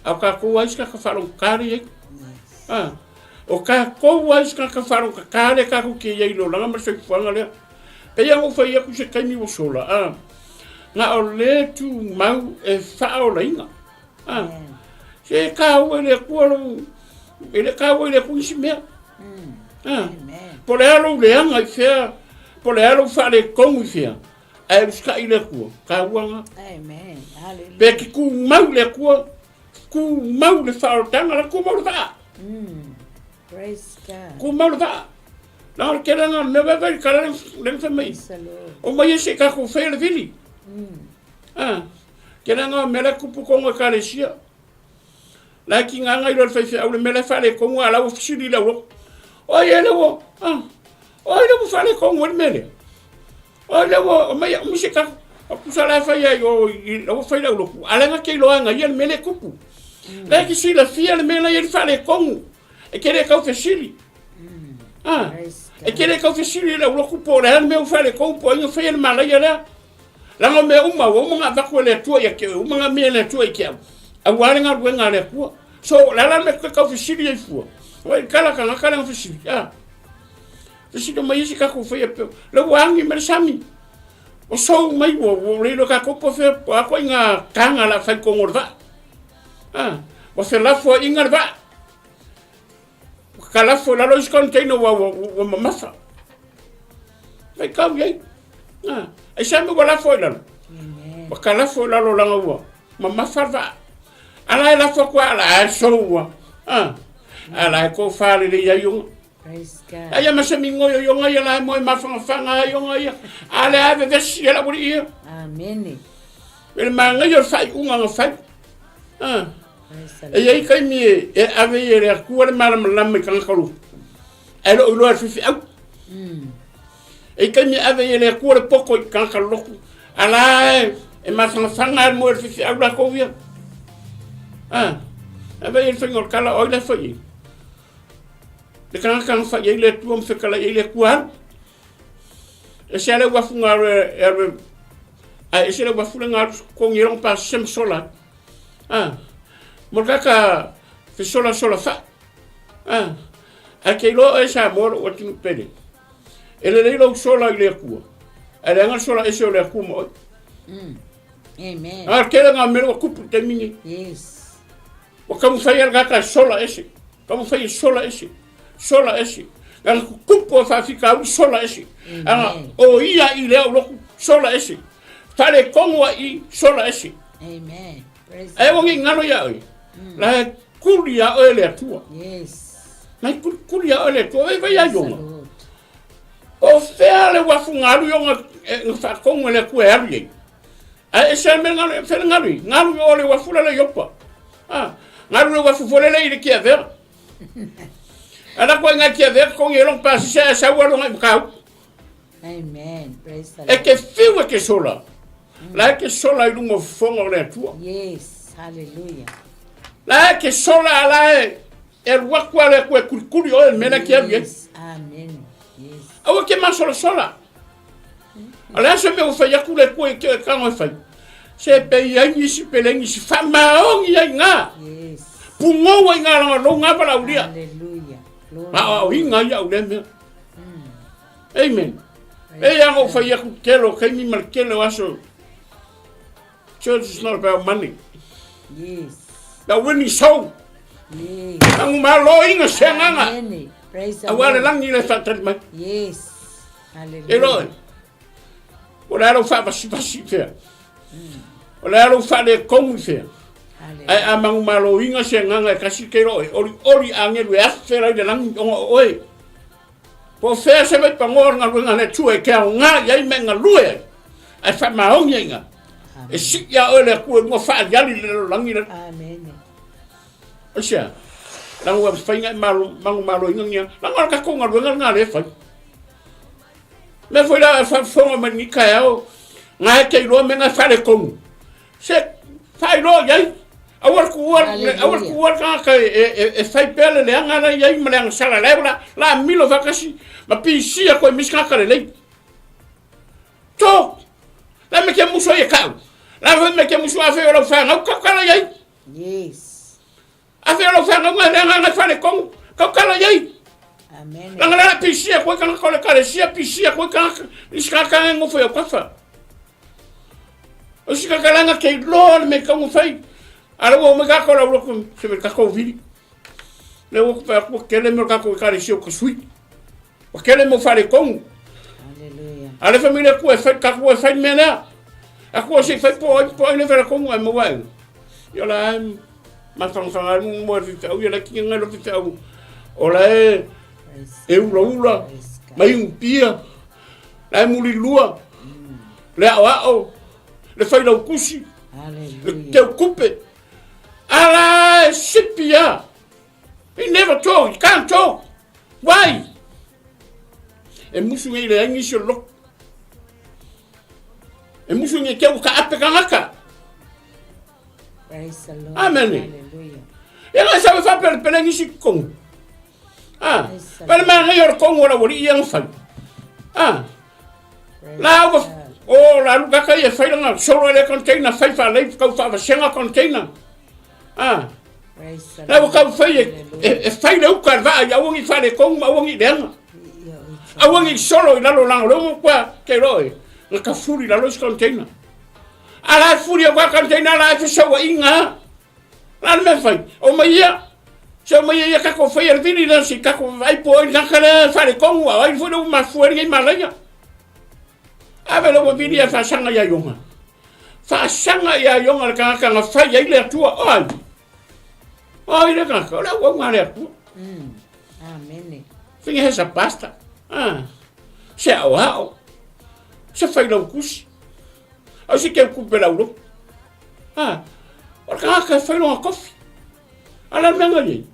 a kako wa iska ka falo kare o kako wa iska ka falo kare kako ke ia lo langa ma se fanga le pe ia o fai ku se kaimi o sola na o le tu mau e fa o laina se ka o le ku lo ele ka o le ku si me por elo le anga fe por elo fa le kongu fia ai ska ile ku ka wanga amen hallelujah be ki ku mau le faaolataga la ku mau va praise God ku mau va la ke la me va ver kala le fa mai o mai se ka ku fe le vili ke la me la ku pu ko nga kale sia la ki nga ilo fa fe au me la fa le ko ala o fsiri la o ye le o o le mo fa le ko mo le o le o mai o se ka o sala fa ya yo o fa la lo ala nga ke lo nga ye me le kupu la ki si la fia le me la ye fa le ko e ke le ka fsiri e ke le ka fsiri la lo ku po le me o fa le ko po yo fa le mala ya la Langa me uma va ko le tua ya ke uma me le tua ke. A wale nga wenga le ku. So la me ka fisili e fu. Wa kala kala fisili. Ah. Fisili mai si ka ko fe pe. Le wangi me sami. O so mai wo le ka ko po fe po ko nga kanga la fa ko ngorva. Ah. O se la fo inga va. Kala fo la lo container wa masa. Vai kam ye. Ah. Ai sempre wala fo la. Ba kala fo la lo langa wa. Mama fa ala la fo kwa ala so wa. Ah. Ala ko fa le ya yung. Praise God. Ai ma se mingo yo nga ya la mo ma fa yo nga ya. Ala ave vesi la buri. Amen. El manga yo fa nga fa. Ah. E aí kai mi e ave ye ku wa ma la me kan kalu. Elo lo fi au. E kai mi ave ye ku wa poko kan kalu. Ala e ma fa mo fi au la ko via. Ah. Ave ye senhor kala o le foi. De kan fa ye le tuom fe kala ye le kuan. E se ale wa funga e se le wa funga ko ngiron pa sem sola. Ah. Morkaka fe sola fa. Ah. Akelo e sa mor o tin pele. Ele le lo sola le ku. Ele nga sola e se le ku mo. Amen. Ah, kele nga mero ku te mini. Yes. O kamu fa yer gaka sola ese. Kamu fa sola ese. Sola ese. Ang kupo fa fika sola ese. Ang o ia ile o sola ese. Tale kongwa I sola ese. Amen. Praise God. Ai wongi ngalo ya oi. La kulia o le tua. Yes. Na kulia o le tua vai ya yonga. O fea le wa fungalu yonga fa kongwa le ku ari. Ai ese me ngalo fe ngalo o le wa fula le yopa. Ah, ngalo le wa fufole le ile ki aver. Ala ko nga ki aver ko yelong pa sa wa lo nga. Amen. Praise the Lord. E que fiwa que sola. La que sola I lungo fongo le tua. Yes. Hallelujah. La que sola la el wakwa le ku kuri o mena ki abi. Amen. Yes. Awa ke ma sola. Ala se me o fa ya ku le ku ke ka mo fa. Se pe ya ni si pe ni si fa ma o ya nga. Yes. Pungo wa nga lo nga pa la ulia. Hallelujah. Ah, o nga ya ule me. Amen. E ya o fa ya ku kelo ke mi mal kelo aso. Church is not about money. Yes. The winning soul. Yes. Ang malo inga senganga. Amen. Praise the Awala Lord. lang nila sa tanma. Yes. Hallelujah. Elo. Wala ro fa basi fe. Wala ro fa le komu fe. Ai amang malo inga senganga kasi kero ori angel we afera de lang oi. Po fe se me pangor nga le tue ke nga yai menga lue. Ai fa maong nga. E si ya ole ku mo fa yali le langi le. Amen. Osia. Lang wa fa nga malo inga. Lang ka ko nga le fa. Me foi la fa fo ma ni ka yo. Nga ke lo me nga fa le kong. Se fa lo yai. Awar ku ka e fa pele le nga la yai ma le sala lebra la milo vakasi. Ma pi si ko miska ka le. To. La me ke muso ye ka. La me ke muso a fe lo fa nga ka la yai. Yes. A fe lo fa nga fa le kong. Ka la yai. Amen. La pi si ko ka le ka le si pi si ko ka miska ka ngo fe ko fa. O si ka nga ke lo me ka mo fai. Ala wo me ka ko la ko se me ka ko vili. Le wo pa ko ke le me ka ko ka le si ko sui. O ke le mo fa le kong. Hallelujah. Ala família ko e fa ka ko e fa mena. A ko se fa po le fa kong e mo wa. Yo la ma fa mo fi ta o la ki nga lo fi ta o. Ola e ula. Mai un pia. La muli lua. Le ao. Le fa lo kusi. Hallelujah. Te coupe. Ala sipia. He never talk. He can't talk. Why? E musu ngai le angi so lo. E musu ngai ke ka ape ka. Praise the Lord. Amen. Hallelujah. E nga sa fa per ngi si kong. Ah. Per ma ngai or kong ora wori yang fa. Ah. La O la luka kai e whailanga solo le container whai wha leif kau wha senga container. Na kau whai e whai le uka vaa i awangi whare kongu awangi leanga. Awangi solo i lalo langa longo kwa ke roe. Nga ka furi lalo is container. Ala furi a kwa container la e sawa inga. La me whai. O mai ia. So mai ia kako whai al vini dansi kako vai po i nakale whare kongu a ai furi uma fueri i malaya. Ave lo vini a whasanga ia yonga. Whasanga ia yonga le kanga nga whai ai le atua oi. Oi le kanga, o le wanga le atua. Amen. Finga hesa pasta. Se au hao. Se whai lau kusi. Au si ke kupe lau lo. O le kanga whai longa kofi. Ala menga ye.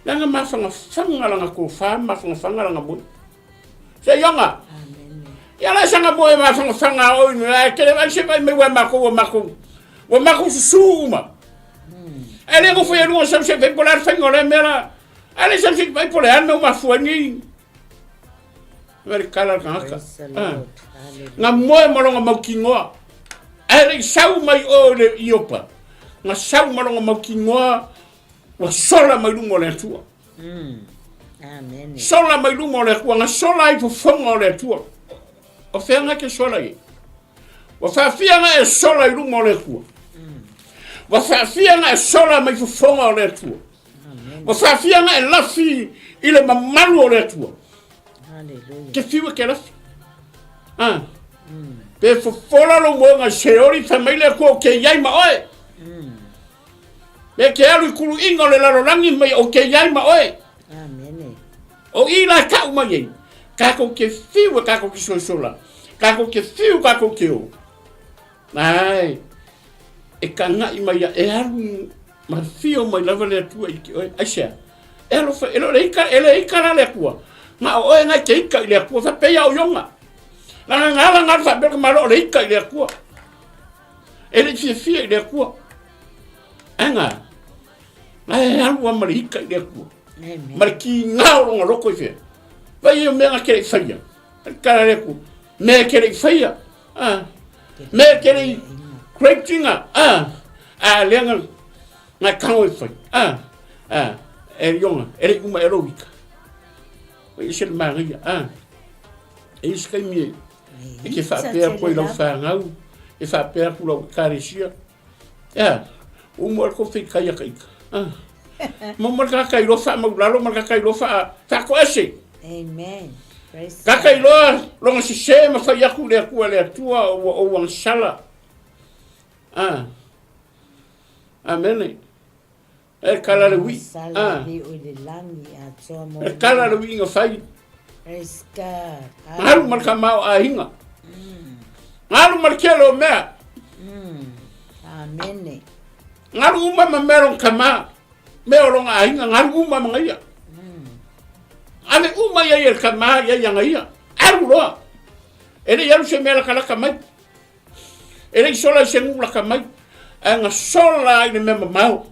Langa mafanga fanga langa kufa, mafanga fanga langa bun. Se yonga. Ya la sanga boy ma fanga o ni la ke va se vai me wa mako suma. Ele go foi no se vai polar fengo le mera. Ale se vai polar no ma fuani. Ver kala ka. Na moe malonga makingoa. Ele sau mai o le iopa. Na sau malonga makingoa wa sola mai lungo le tua. Amen. Sola mai lungo le tua, na sola i fongo le tua. O whenga ke sola i. Wa whawhianga e sola i rungo le tua. Wa whawhianga e sola mai fufonga o le tua. Wa whawhianga e lafi i le mamalu o le tua. Ke whiwa ke lafi. Pe fufola lo moanga seori whamai le kua o ke iai ma oe. Pe ke alu i kuru inga o le larolangi mai o ke iai ma oe. O i la kau mai ei. Kako ke fiu kako ki sola. Kako ke fiu kako ke o. Ai. E kanga i mai e aru ma fiu mai lava le tua i ki oi. Aisha. Elo fa elo le ikara le tua. Ma o e ngai ke ika le tua fa pe o yonga. La ngala ngal fa be ma le ika le tua. Ele fi fi le tua. Anga. Ai aru ma le ika le tua. Ma ki ngao ngo loko fi. Vai o mea kere whaia. Kara reku. Mea kere whaia. Mea kere kreitinga. Leanga ngā kango e whai. E rionga. E re uma e roika. Vai ese le maria. E isi kai mie. E ke whapea koe lau whangau. E whapea ku lau karesia. Umo al ko whi kai a kaika. Mo marka kai rofa maulalo marka kai rofa. Whako ese. Amen. Kaka iloa longa si se ma fai aku le aku le atua o wang sala. Amen. E kala le wi. E kala le wi nga fai. Praise God. Ngaru marka mau a hinga. Ngaru marka lo mea. Amen. Ngaru uma ma meron kama. Meo longa a hinga ngaru uma ma ngaia. Ame uma ia el kama ia yang ia. Aru loa. Ele ia se mela kala kamai. Ele sola se ngula kamai. Anga sola i mema mau.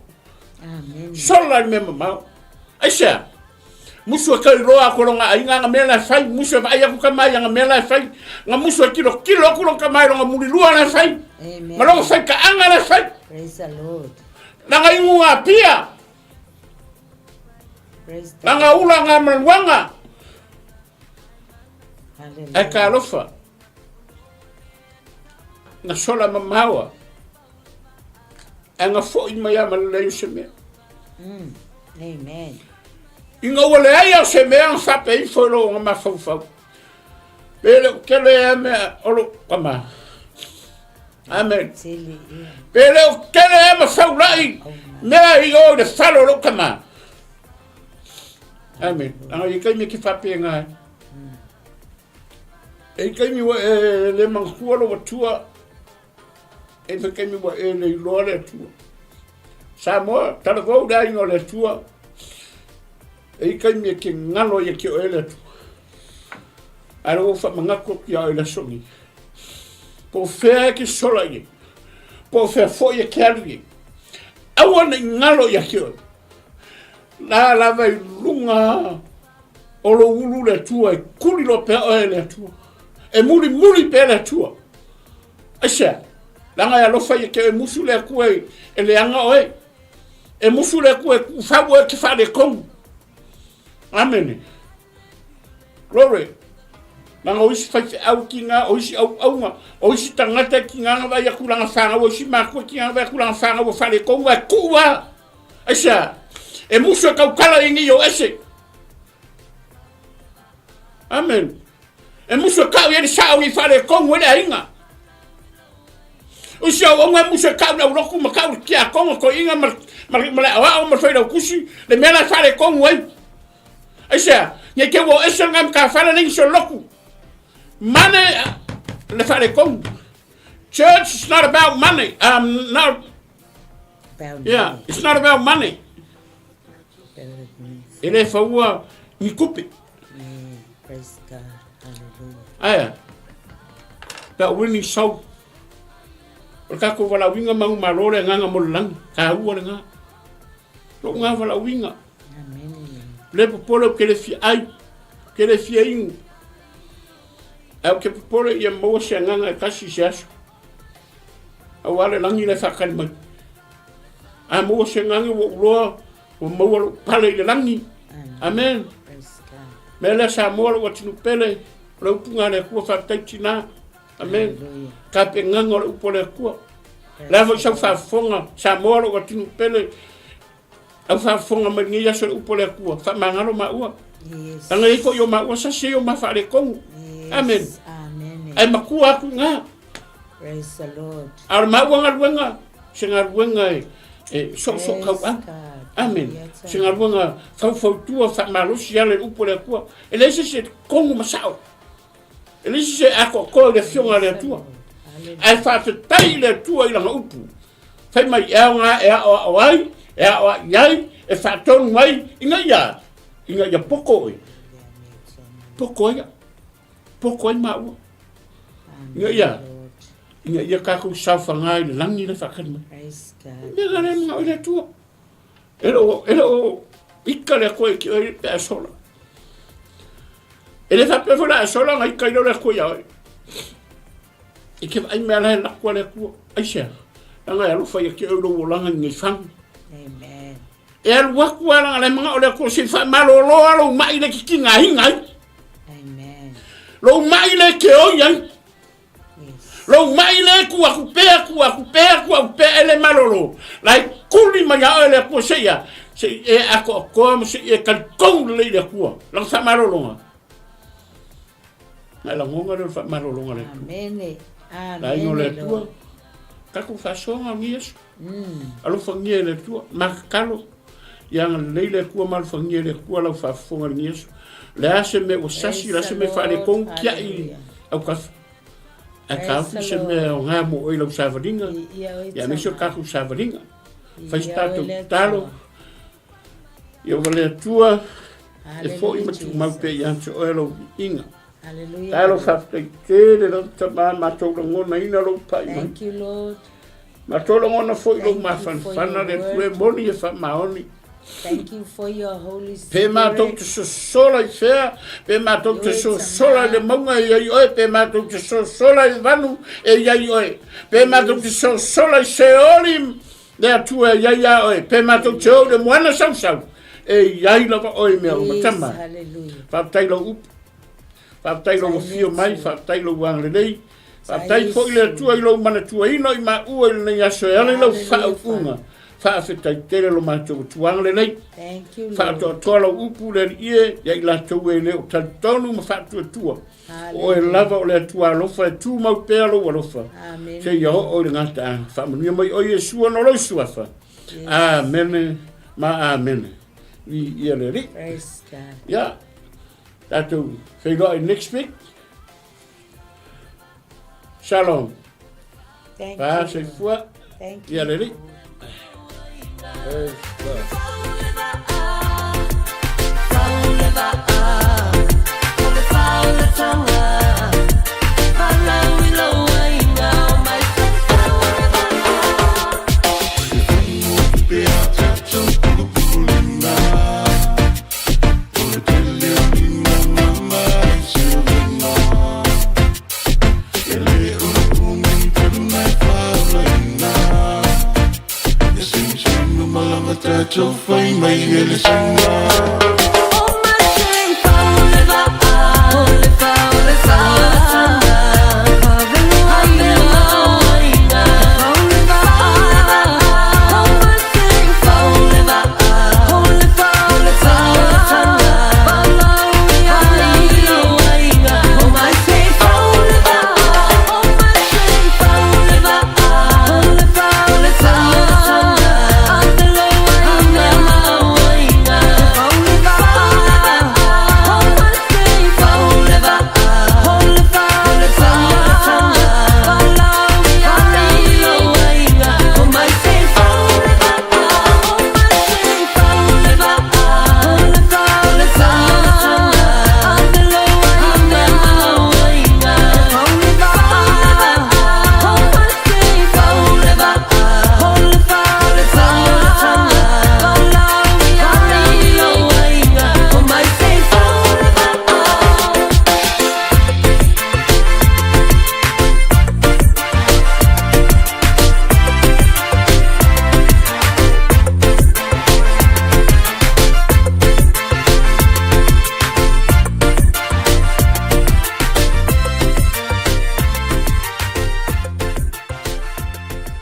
Amen. Sola i mema mau. Aisha. Musu ka loa ko longa inga nga mela fai musu vai ku kamai nga mela fai. Nga musu kilo ko longa kamai longa muri lua na fai. Amen. Malonga fai ka anga na fai. Praise the Lord. Nanga inga pia. Nanga ula nga malwanga. E ka lofa. Na sola mamawa. E nga fo i mai ama le se mea. Amen. Inga wale aia se mea ang sape i fo lo nga mafau. Pele kele e mea olo kama. Amen. Pele kele e mafau lai. Mea i o de falo lo kama. Amen. Anga i kai me ki whapea ngai. E kai mi wa le mangkua lo watua. E kai mi wa le iloa le tua. Samoa, tala vau da ingo le tua. E kai mi ke ngalo i ki o le tua. Ara o wha mangako ki a le songi. Po whea ki sola i. Po whea fo i ke alu i. Awa na ngalo i ki o. La lava i lunga o lo ulu le tua e kuri lo pe o le tua. E muri pe le tua. Asia. Langa ya lofa ye ke musu le kue e le anga oe. E musu le kue fa wo ke fa de kong. Amen. Glory. Langa oisi fa au kinga oisi au nga oisi tangata kinga va ya kulanga fanga oisi ma ko kinga va kulanga fanga wo fa de kong wa kuwa. Asia. E musu ka kala ingi yo ese. Amen. E musu ka ye sa o fa de kong wo le inga. O se o nga musa ka na roku ma ka ki a kongo ko inga ma wa ma fa da kusi le mena fa le kongo wai aisha ye ke wo esa ngam ka fa le so loku money le fa le kongo church is not about money not yeah it's not about money ele fa wa ni kupe praise God hallelujah aya that winning soul. Porque ko wala winga mang malore nga mo lang ka uwa nga to nga wala winga amen le popolo que le fi ai que le fi in au que popolo ye mo se nga ka si jas awale lang ile fa kan ma a mo se nga wo lo mo pale le langi amen me la sa mo lo tinu pele lo punga le ko fa taitina amen ka pe ngangor upole ko la vo sa fa fonga sa moro ko tinu pele au fa fonga ma ngia so upole ko fa mangalo ma ua tanga iko yo ma sa se yo ma fa le ko amen ai ma ku aku nga praise the Lord ar ma wenga singa wenga so ka amen singa wenga fa tua fa ma lo sia le upole ko ele se ko ma sa ele se ako ko le fionga le tua ai fa te tai le tua i langa upu fai mai e nga e o ai e o yai e fa ton mai inga ya poko ya ma inga ya ka ku sa fa ngai le langi le fa kan mai me ga le nga le tua elo ikale ko ki o pe sola ele fa pe fola sola ngai kai le ko ya e ke ai me ala la ko le ko ai se anga ya lo fa ye ke o lo langa ngi fang amen e al wa ko ala le mga o le ko se fa malo lo mai le ki ngai amen lo mai le ke o yan lo mai le ku aku pe ele malo lai kuli ma ya le ko se ya se e ako ko se e kan kong le ko la sa malo lo la ngonga le fa malo lo le amen la ino le tua ka ku fa so ngi es alo fa ngi le tua ma kalo yang le ku mal fa ngi le ku la fa fo ngi es le ase me o sasi la se me fa le kon kia i au ka a se me o nga mo o lo sa vadinga ya me so ka ku sa vadinga fa sta to talo yo le tua e fo i matu mau pe ya so o lo inga hallelujah talo fa te le lo tama ma to lo ngona ina lo pa thank you Lord ma to lo ngona fo i lo ma fan fana le fue boni e fa maoni thank you for your Holy Spirit pe ma to so sola i fea pe ma to so sola le monga e oi pe ma to so sola i vanu e ai oi pe ma to so sola i se olim le tu e ai oi pe ma to cho le moana sam e ai la oi me o tama hallelujah fa tai lo up fa tai lo fio mai fa tai lo wang le nei fa tai fo le tu ai lo mana tu ai no i ma u le ya so ya le lo fa unga fa fe tai tele lo ma tu wang le nei thank you fa to lo upu le ie ya la tu e le o tonu ma fa tu o e lava o le tu lo fa tu ma pe lo fa amen se yo o le ngata fa mo mai o yesu no lo su fa amen ma amen i le ri praise God ya Tatu, say God next week. Shalom. thank Pas you cette fois, thank il y a you les tātou whai mai e le singa.